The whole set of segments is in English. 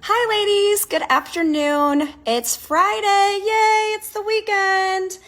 Hi, ladies. Good afternoon. It's Friday. Yay, it's the weekend.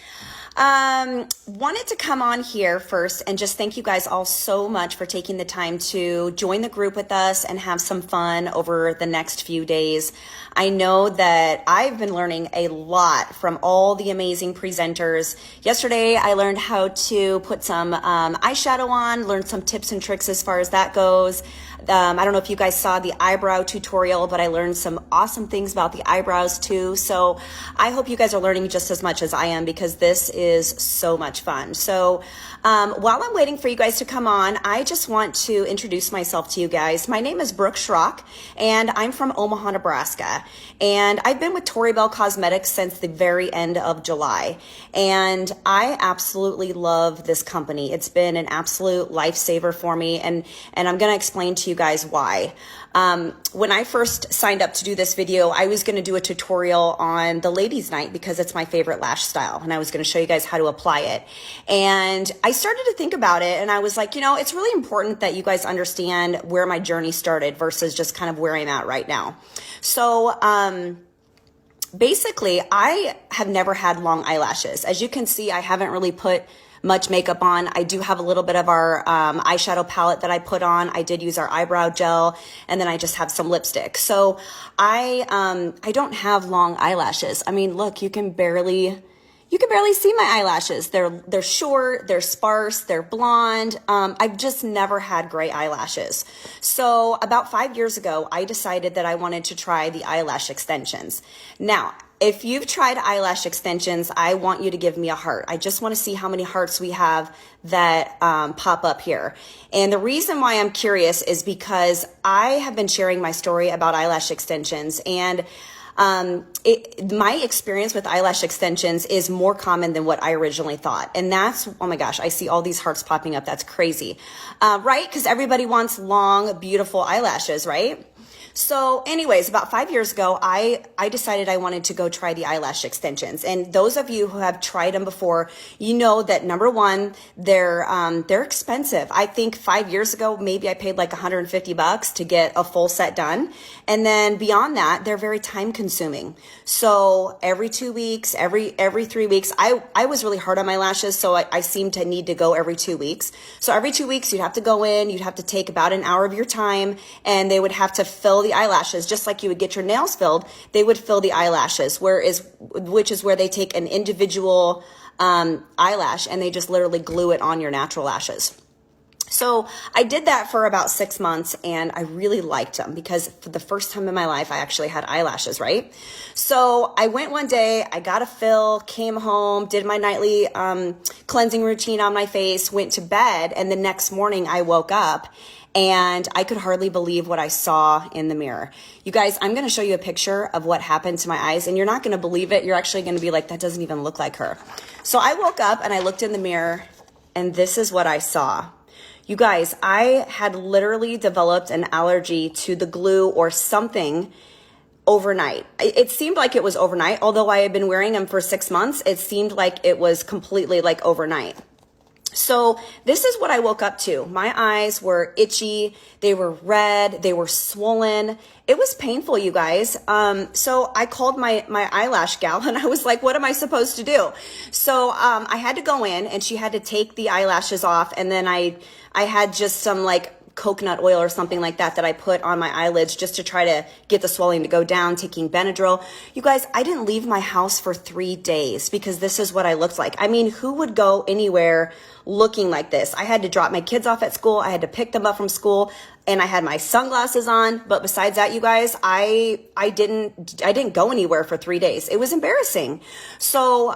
Wanted to come on here first and just thank you guys all so much for taking the time to join the group with us and have some fun over the next few days. I know that I've been learning a lot from all the amazing presenters. Yesterday, I learned how to put some eyeshadow on, learned some tips and tricks as far as that goes. I don't know if you guys saw the eyebrow tutorial, but I learned some awesome things about the eyebrows too. So I hope you guys are learning just as much as I am because this is so much fun. So while I'm waiting for you guys to come on, I just want to introduce myself to you guys. My name is Brook Schrock, and I'm from Omaha, Nebraska. And I've been with Tori Bell Cosmetics since the very end of July. And I absolutely love this company. It's been an absolute lifesaver for me. And I'm going to explain to you guys why. When I first signed up to do this video, I was going to do a tutorial on the ladies' night because it's my favorite lash style. And I was going to show you guys how to apply it. And I started to think about it and I was like, you know, it's really important that you guys understand where my journey started versus just kind of where I'm at right now. So, basically, I have never had long eyelashes. As you can see, I haven't really put much makeup on. I do have a little bit of our eyeshadow palette that I put on. I did use our eyebrow gel, and then I just have some lipstick. So I don't have long eyelashes. I mean, look, you can barely see my eyelashes. They're short, they're sparse, they're blonde. I've just never had gray eyelashes. So about 5 years ago, I decided that I wanted to try the eyelash extensions. Now, if you've tried eyelash extensions, I want you to give me a heart. I just want to see how many hearts we have that pop up here. And the reason why I'm curious is because I have been sharing my story about eyelash extensions, and my experience with eyelash extensions is more common than what I originally thought. And that's, oh my gosh, I see all these hearts popping up. That's crazy. Right? Because everybody wants long, beautiful eyelashes, right? So anyways, about 5 years ago, I decided I wanted to go try the eyelash extensions. And those of you who have tried them before, you know that number one, they're expensive. I think 5 years ago, maybe I paid like $150 to get a full set done. And then beyond that, they're very time consuming. So every 2 weeks, every 3 weeks, I was really hard on my lashes. So I seemed to need to go every 2 weeks. So every 2 weeks, you'd have to go in, you'd have to take about an hour of your time, and they would have to fill the eyelashes, just like you would get your nails filled. They would fill the eyelashes, which is where they take an individual eyelash and they just literally glue it on your natural lashes. So I did that for about 6 months, and I really liked them because for the first time in my life, I actually had eyelashes, right? So I went one day, I got a fill, came home, did my nightly cleansing routine on my face, went to bed, and the next morning I woke up and I could hardly believe what I saw in the mirror. You guys, I'm going to show you a picture of what happened to my eyes, and you're not going to believe it. You're actually going to be like, that doesn't even look like her. So I woke up and I looked in the mirror, and this is what I saw. You guys, I had literally developed an allergy to the glue or something overnight. It seemed like it was overnight. Although I had been wearing them for 6 months, it seemed like it was completely like overnight. So this is what I woke up to. My eyes were itchy. They were red. They were swollen. It was painful, you guys. So I called my eyelash gal and I was like, what am I supposed to do? So I had to go in and she had to take the eyelashes off. And then I had just some like coconut oil or something like that I put on my eyelids just to try to get the swelling to go down, taking Benadryl. You guys, I didn't leave my house for 3 days because this is what I looked like. I mean, who would go anywhere looking like this? I had to drop my kids off at school. I had to pick them up from school, and I had my sunglasses on. But besides that, you guys, I didn't go anywhere for 3 days. It was embarrassing. So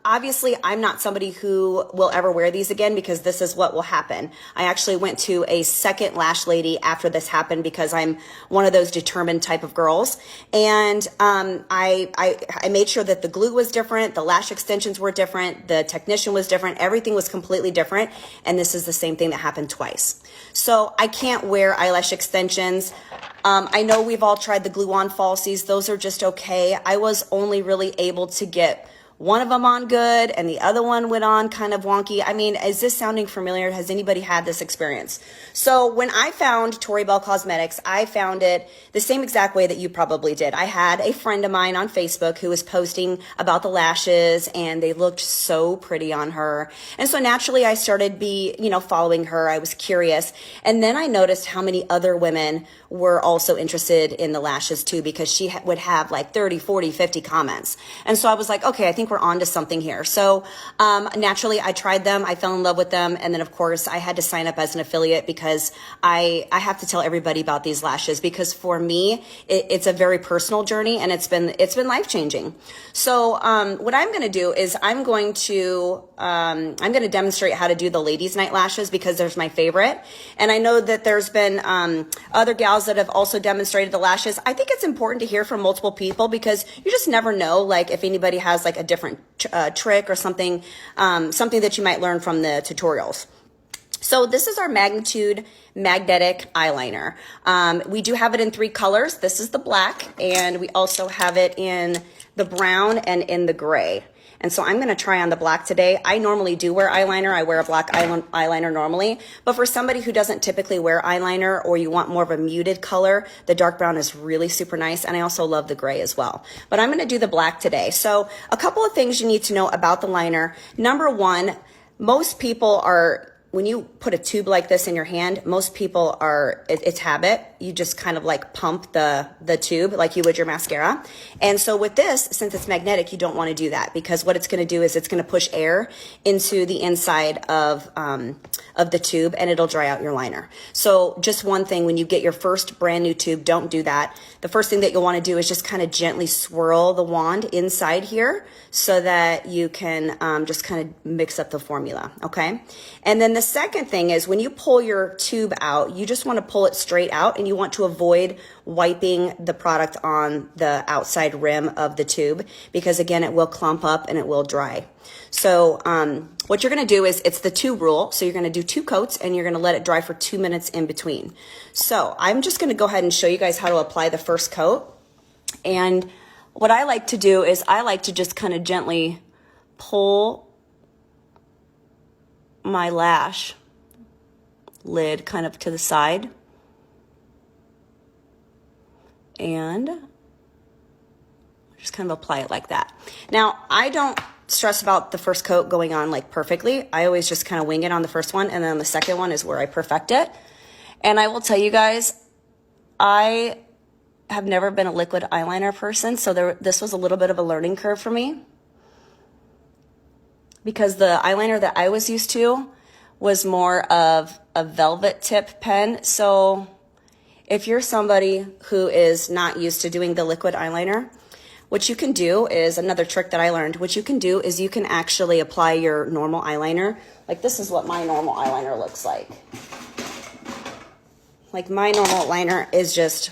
obviously, I'm not somebody who will ever wear these again because this is what will happen. I actually went to a second lash lady after this happened because I'm one of those determined type of girls. And I made sure that the glue was different, the lash extensions were different, the technician was different, everything was completely different. And this is the same thing that happened twice. So I can't wear eyelash extensions. I know we've all tried the glue-on falsies. Those are just okay. I was only really able to get one of them on good and the other one went on kind of wonky. I mean, is this sounding familiar? Has anybody had this experience? So when I found Tori Bell Cosmetics, I found it the same exact way that you probably did. I had a friend of mine on Facebook who was posting about the lashes and they looked so pretty on her. And so naturally I started following her. I was curious. And then I noticed how many other women were also interested in the lashes too, because she would have like 30, 40, 50 comments. And so I was like, okay, I think we're on to something here. So naturally I tried them. I fell in love with them. And then of course I had to sign up as an affiliate because I have to tell everybody about these lashes, because for me, it's a very personal journey and it's been life-changing. So what I'm going to do is I'm going to demonstrate how to do the ladies' night lashes, because there's my favorite. And I know that there's been other gals that have also demonstrated the lashes. I think it's important to hear from multiple people, because you just never know, like if anybody has like a different trick or something that you might learn from the tutorials. So this is our Magnitude Magnetic Eyeliner. We do have it in 3 colors. This is the black, and we also have it in the brown and in the gray. And so I'm going to try on the black today. I normally do wear eyeliner. I wear a black eyeliner normally. But for somebody who doesn't typically wear eyeliner, or you want more of a muted color, the dark brown is really super nice. And I also love the gray as well. But I'm going to do the black today. So a couple of things you need to know about the liner. Number one, most people are, when you put a tube like this in your hand, most people are, it's habit. You just kind of like pump the tube like you would your mascara. And so with this, since it's magnetic, you don't want to do that, because what it's going to do is it's going to push air into the inside of the tube, and it'll dry out your liner. So just one thing, when you get your first brand new tube, don't do that. The first thing that you'll want to do is just kind of gently swirl the wand inside here so that you can just kind of mix up the formula, okay? And then the second thing is, when you pull your tube out, you just want to pull it straight out, and you want to avoid wiping the product on the outside rim of the tube, because again, it will clump up and it will dry. So what you're going to do is, it's the 2 rule. So you're going to do 2 coats, and you're going to let it dry for 2 minutes in between. So I'm just going to go ahead and show you guys how to apply the first coat. And what I like to do is I like to just kind of gently pull my lash lid kind of to the side, and just kind of apply it like that. Now, I don't stress about the first coat going on like perfectly. I always just kind of wing it on the first one, and then the second one is where I perfect it. And I will tell you guys, I have never been a liquid eyeliner person, so this was a little bit of a learning curve for me, because the eyeliner that I was used to was more of a velvet tip pen. So if you're somebody who is not used to doing the liquid eyeliner, what you can do is, another trick that I learned, what you can do is you can actually apply your normal eyeliner. Like, this is what my normal eyeliner looks like. Like, my normal liner is just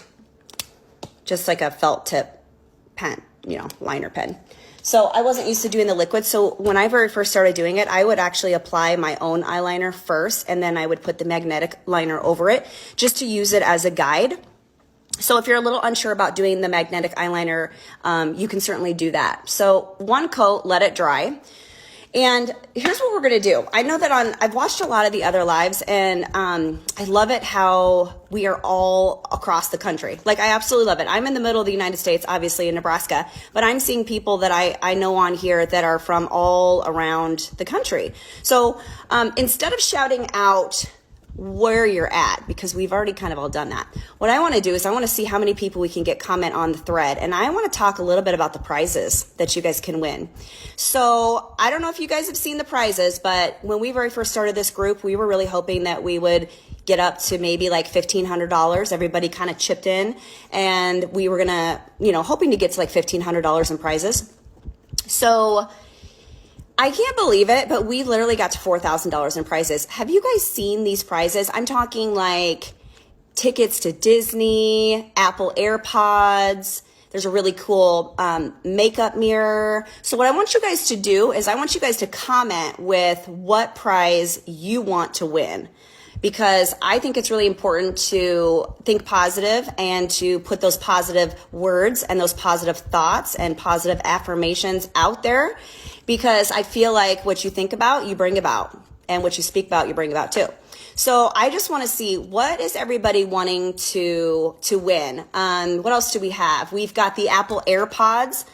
like a felt tip pen, liner pen. So I wasn't used to doing the liquid. So when I very first started doing it, I would actually apply my own eyeliner first, and then I would put the magnetic liner over it just to use it as a guide. So if you're a little unsure about doing the magnetic eyeliner, you can certainly do that. So 1 coat, let it dry. And here's what we're going to do. I know that I've watched a lot of the other lives, and I love it how we are all across the country. Like, I absolutely love it. I'm in the middle of the United States, obviously in Nebraska, but I'm seeing people that I know on here that are from all around the country. So instead of shouting out where you're at, because we've already kind of all done that, what I want to do is I want to see how many people we can get comment on the thread, and I want to talk a little bit about the prizes that you guys can win. So I don't know if you guys have seen the prizes, but when we very first started this group, we were really hoping that we would get up to maybe like $1,500. Everybody kind of chipped in, and we were gonna, hoping to get to like $1,500 in prizes. So I can't believe it, but we literally got to $4,000 in prizes. Have you guys seen these prizes? I'm talking like tickets to Disney, Apple AirPods. There's a really cool makeup mirror. So what I want you guys to do is I want you guys to comment with what prize you want to win. because I think it's really important to think positive and to put those positive words and those positive thoughts and positive affirmations out there, because I feel like what you think about, you bring about, and what you speak about, you bring about too. So I just want to see, what is everybody wanting to win? What else do we have? We've got the Apple AirPods.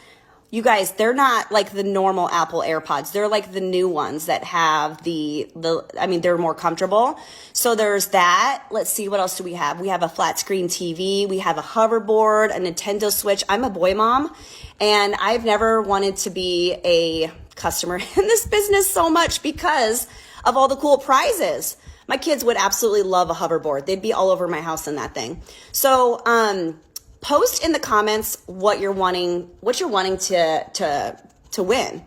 You guys, they're not like the normal Apple AirPods. They're like the new ones that have they're more comfortable. So there's that. Let's see, what else do we have? We have a flat screen TV. We have a hoverboard, a Nintendo Switch. I'm a boy mom, and I've never wanted to be a customer in this business so much because of all the cool prizes. My kids would absolutely love a hoverboard. They'd be all over my house in that thing. So, post in the comments what you're wanting to win.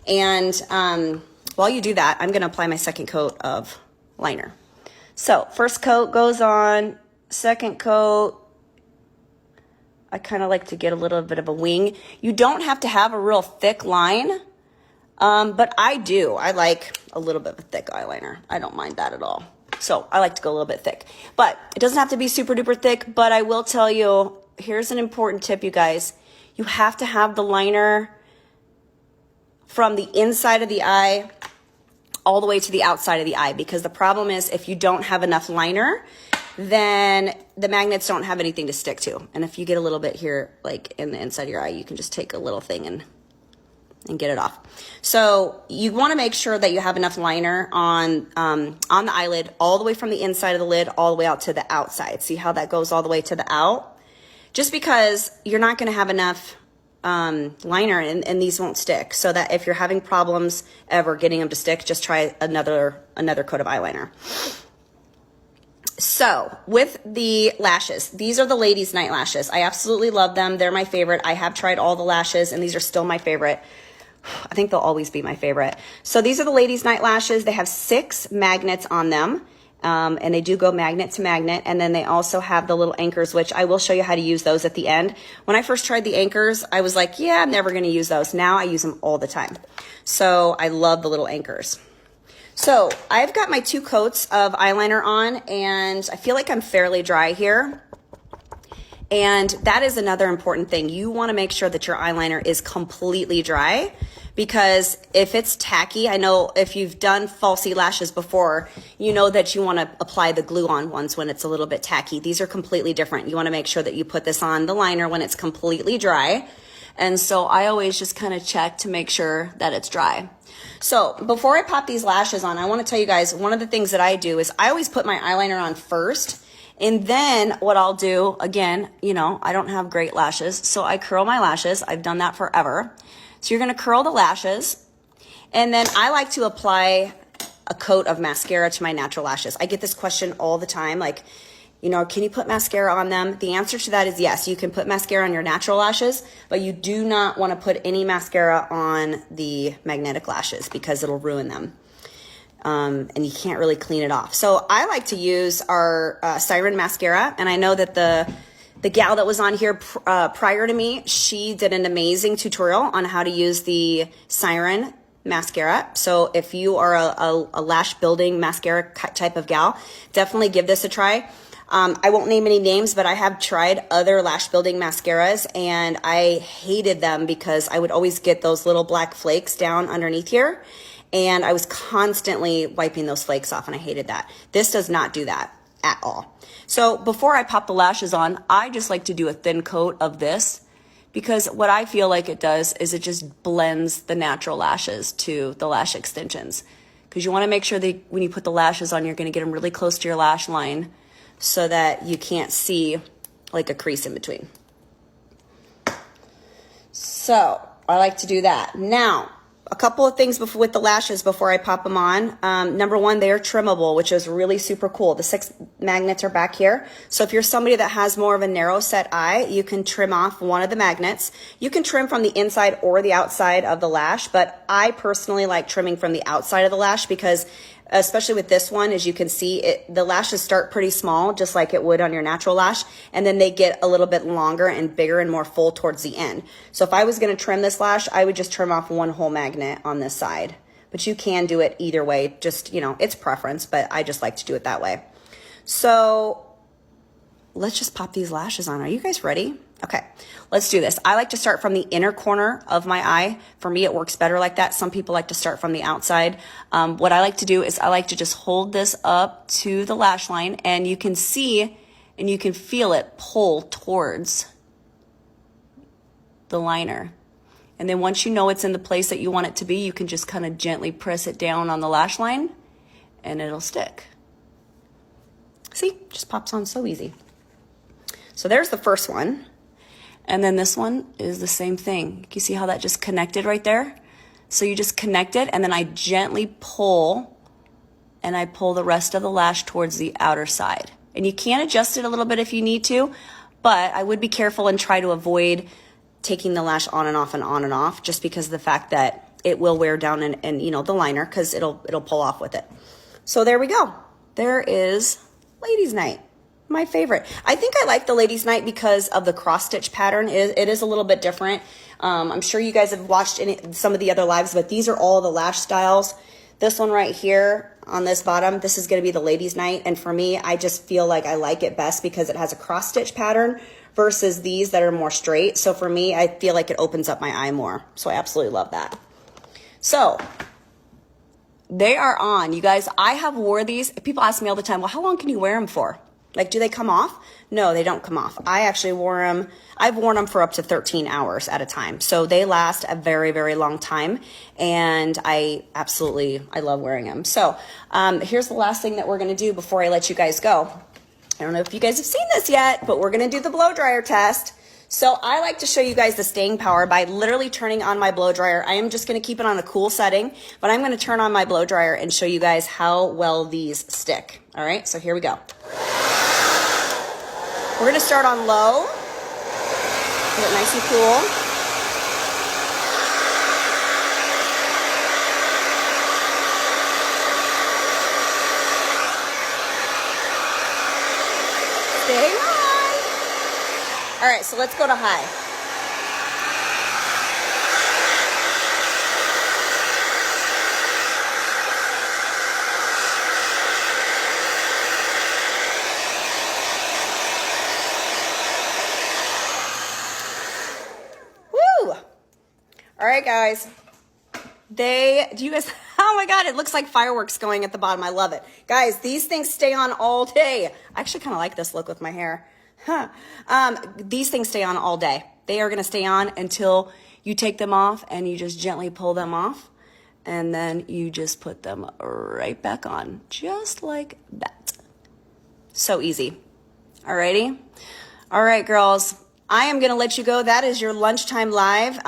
And while you do that, I'm going to apply my second coat of liner. So first coat goes on, second coat, I kind of like to get a little bit of a wing. You don't have to have a real thick line, but I do. I like a little bit of a thick eyeliner. I don't mind that at all. So I like to go a little bit thick, but it doesn't have to be super duper thick. But I will tell you, here's an important tip, you guys. You have to have the liner from the inside of the eye all the way to the outside of the eye, because the problem is if you don't have enough liner, then the magnets don't have anything to stick to. And if you get a little bit here, like in the inside of your eye, you can just take a little thing and get it off. So you want to make sure that you have enough liner on the eyelid, all the way from the inside of the lid, all the way out to the outside. See how that goes all the way to the out? Just because you're not going to have enough liner and these won't stick. So that if you're having problems ever getting them to stick, just try another coat of eyeliner. So with the lashes, these are the ladies' night lashes. I absolutely love them. They're my favorite. I have tried all the lashes and these are still my favorite. I think they'll always be my favorite. So these are the ladies' night lashes. They have 6 magnets on them. And they do go magnet to magnet. And then they also have the little anchors, which I will show you how to use those at the end. When I first tried the anchors, I was like, yeah, I'm never going to use those. Now I use them all the time. So I love the little anchors. So I've got my 2 coats of eyeliner on, and I feel like I'm fairly dry here. And that is another important thing. You want to make sure that your eyeliner is completely dry, because if it's tacky, I know if you've done falsy lashes before, you know that you want to apply the glue on ones when it's a little bit tacky. These are completely different. You want to make sure that you put this on the liner when it's completely dry. And so I always just kind of check to make sure that it's dry. So before I pop these lashes on, I want to tell you guys, one of the things that I do is I always put my eyeliner on first. And then what I'll do, again, I don't have great lashes, so I curl my lashes. I've done that forever. So you're going to curl the lashes, and then I like to apply a coat of mascara to my natural lashes. I get this question all the time, like, can you put mascara on them? The answer to that is yes, you can put mascara on your natural lashes, but you do not want to put any mascara on the magnetic lashes because it'll ruin them. And you can't really clean it off. So I like to use our Siren mascara, and I know that the gal that was on here prior to me, she did an amazing tutorial on how to use the Siren mascara. So if you are a lash building mascara type of gal, definitely give this a try. I won't name any names, but I have tried other lash building mascaras, and I hated them because I would always get those little black flakes down underneath here. And I was constantly wiping those flakes off, and I hated that. This does not do that at all. So before I pop the lashes on, I just like to do a thin coat of this, because what I feel like it does is it just blends the natural lashes to the lash extensions. Because you want to make sure that when you put the lashes on, you're going to get them really close to your lash line so that you can't see like a crease in between. So I like to do that. Now, a couple of things with the lashes before I pop them on. Number one, they are trimmable, which is really super cool. The 6 magnets are back here. So if you're somebody that has more of a narrow set eye, you can trim off one of the magnets. You can trim from the inside or the outside of the lash, but I personally like trimming from the outside of the lash because, especially with this one, as you can see, the lashes start pretty small, just like it would on your natural lash, and then they get a little bit longer and bigger and more full towards the end. So if I was going to trim this lash, I would just trim off one whole magnet on this side. but you can do it either way. Just, you know, it's preference, but I just like to do it that way. So let's just pop these lashes on. Are you guys ready? Okay, let's do this. I like to start from the inner corner of my eye. For me, it works better like that. Some people like to start from the outside. What I like to do is I like to just hold this up to the lash line, and you can see and you can feel it pull towards the liner. And then once you know it's in the place that you want it to be, you can just kind of gently press it down on the lash line and it'll stick. See, just pops on so easy. So there's the first one. And then this one is the same thing. You see how that just connected right there? So you just connect it, and then I gently pull, and I pull the rest of the lash towards the outer side. And you can adjust it a little bit if you need to, but I would be careful and try to avoid taking the lash on and off and on and off, just because of the fact that it will wear down and you know, the liner, because it'll pull off with it. So there we go. There is Ladies Night. My favorite. I think I like the Ladies Night because of the cross stitch pattern. It is a little bit different. I'm sure you guys have watched some of the other lives, but these are all the lash styles. This one right here on this bottom, this is going to be the Ladies Night. And for me, I just feel like I like it best because it has a cross stitch pattern versus these that are more straight. So for me, I feel like it opens up my eye more. So I absolutely love that. So they are on. You guys, I have wore these. People ask me all the time, well, how long can you wear them for? Like, do they come off? No, they don't come off. I actually wore them. I've worn them for up to 13 hours at a time. So they last a very, very long time. And I love wearing them. So here's the last thing that we're going to do before I let you guys go. I don't know if you guys have seen this yet, but we're going to do the blow dryer test. So I like to show you guys the staying power by literally turning on my blow dryer. I am just going to keep it on a cool setting, but I'm going to turn on my blow dryer and show you guys how well these stick. All right, so here we go. We're going to start on low, get it nice and cool. Stay high. All right, so let's go to high. All right, guys, oh my God, it looks like fireworks going at the bottom. I love it. Guys, these things stay on all day. I actually kind of like this look with my hair. These things stay on all day. They are going to stay on until you take them off and you just gently pull them off. And then you just put them right back on, just like that. So easy. All righty. All right, girls, I am going to let you go. That is your lunchtime live.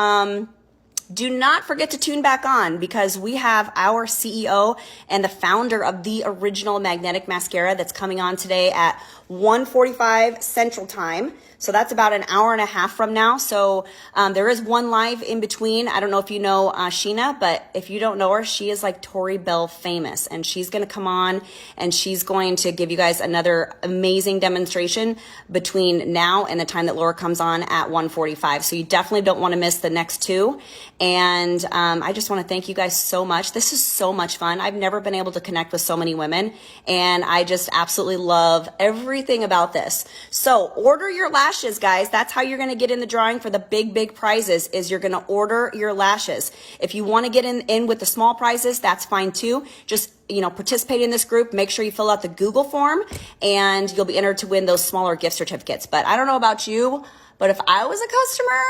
Do not forget to tune back on because we have our CEO and the founder of the original magnetic mascara that's coming on today at 1:45 Central Time. So that's about an hour and a half from now. So there is one live in between. I don't know if you know Sheena, but if you don't know her, she is like Tori Bell famous. And she's going to come on and she's going to give you guys another amazing demonstration between now and the time that Laura comes on at 1:45. So you definitely don't want to miss the next two. And I just want to thank you guys so much. This is so much fun. I've never been able to connect with so many women. And I just absolutely love everything about this. So order your lashes, guys. That's how you're going to get in the drawing for the big prizes, is you're going to order your lashes. If you want to get in with the small prizes, that's fine too. Just, participate in this group. Make sure you fill out the Google form and you'll be entered to win those smaller gift certificates. But I don't know about you, but if I was a customer,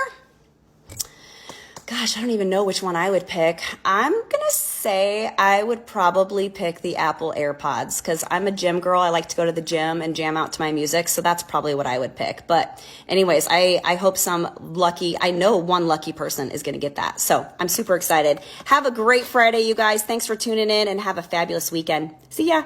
gosh, I don't even know which one I would pick. I'm going to say I would probably pick the Apple AirPods because I'm a gym girl. I like to go to the gym and jam out to my music. So that's probably what I would pick. But anyways, I hope I know one lucky person is going to get that. So I'm super excited. Have a great Friday, you guys. Thanks for tuning in and have a fabulous weekend. See ya.